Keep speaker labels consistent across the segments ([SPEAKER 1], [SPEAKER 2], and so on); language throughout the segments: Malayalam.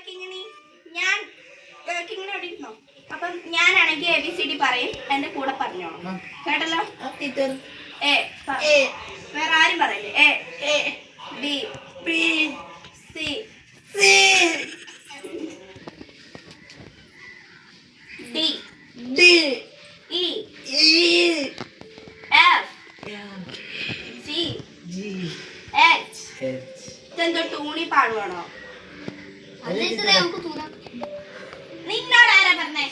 [SPEAKER 1] കിങ്ങിണി ഞാൻ കിങ്ങിണി അവിടെ ഇരുന്നോ. അപ്പം ഞാനാണെങ്കിൽ ABCD പറയും, എന്റെ കൂടെ പറഞ്ഞോളാം. കേട്ടല്ലോ? A വേറെ ആരും പറയില്ലേ? A B C D E F G H. ഇതെന്തോ ടൂണി പാടുവാണോ? നിന്നോട് ആരാ പറഞ്ഞേ?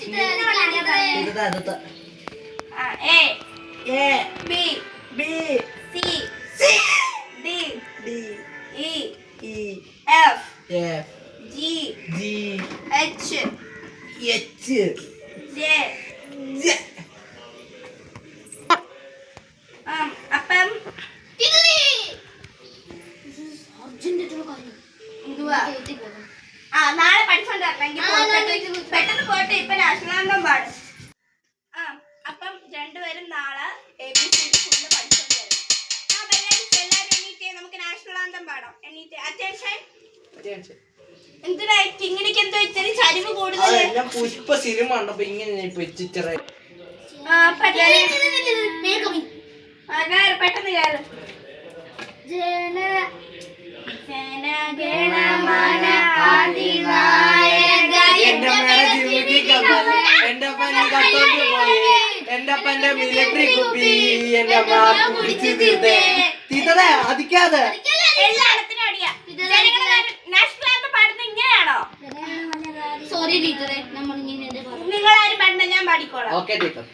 [SPEAKER 1] A B C D E F G H J. അപ്പം നാളെ പഠിച്ചോണ്ട് പെട്ടെന്ന് പോയിട്ട് ഇപ്പൊ നാഷണൽ ആന്തം പാടും. അപ്പം രണ്ടുപേരും നാളെ ABCD ഫുള്ള് പഠിച്ചോണ്ട് വരും. എല്ലാവരും എണീറ്റേ, നമുക്ക് നാഷണൽ ആന്തം പാടാം. എണീറ്റേ, അറ്റൻഷൻ. എന്തിനാ കിങ്ങിണിക്ക് എന്തോ ഇത്തിരി ചരിവ് കൂടുതൽ?
[SPEAKER 2] പുഷ്പ സിനിമ കണ്ടപ്പോ ഇങ്ങനെ
[SPEAKER 1] പെട്ടെന്ന് കയറും.
[SPEAKER 2] എന്റെ അപ്പന്റെ മിലിറ്ററി കുപ്പി എന്റെ അമ്മ കുടിച്ച് തീർത്തേ തീർത്തതേ അതിക്കാതെ
[SPEAKER 1] എല്ലായിടത്തിനും അടിയാ. നാഷണൽ ആന്തം പാടുന്നത് ഇങ്ങനെയാണോ?
[SPEAKER 3] സോറി ടീച്ചറെ,
[SPEAKER 1] നിങ്ങളാരും പാടുന്ന ഞാൻ പാടിക്കോളാം.
[SPEAKER 2] Okay teacher.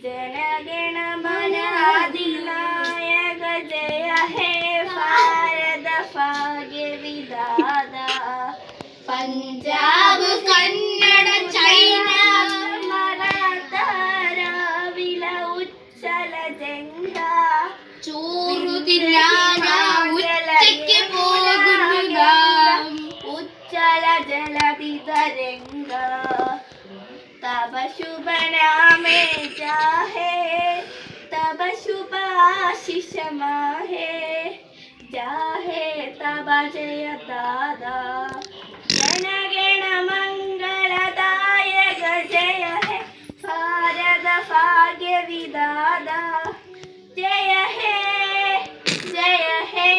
[SPEAKER 1] ജനഗണമന അതിനായക ജയ ഹേ ഭാരത ഭാഗ്യ വിധാത
[SPEAKER 3] പഞ്ചാബ് കന്നഡ ചൈന
[SPEAKER 1] മറാഠാരാവില ഉജ്ജല ജംഗ
[SPEAKER 3] ചോറുതിരാന ഉച്ചയ്ക്ക് പോകുക
[SPEAKER 1] ഉജ്ജല ജലധിതരംഗ तब शुभ नामे जाहे तब शुभ आशीष माहे जाहे तब जय दादा जन गण मंगलदायक जय हे भारत भाग्य विधाता जय हे जय हे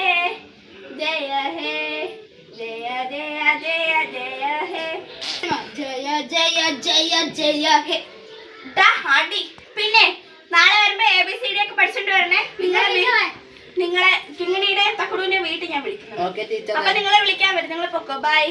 [SPEAKER 1] जय हे जय जय जय जय हे
[SPEAKER 3] ജയ ജയ ജയ ജയ ഹേ.
[SPEAKER 1] പിന്നെ നാളെ വരുമ്പോ ABCD ഒക്കെ പഠിച്ചിട്ട് വരണേ. നിങ്ങളെ കിങ്ങിണിയുടെ തക്കുടൂന്റെ വീട്ടിൽ ഞാൻ വിളിക്കുന്നു.
[SPEAKER 2] Okay teacher.
[SPEAKER 1] അപ്പൊ നിങ്ങളെ വിളിക്കാൻ വരും. നിങ്ങൾ പൊക്കോ. ബൈ.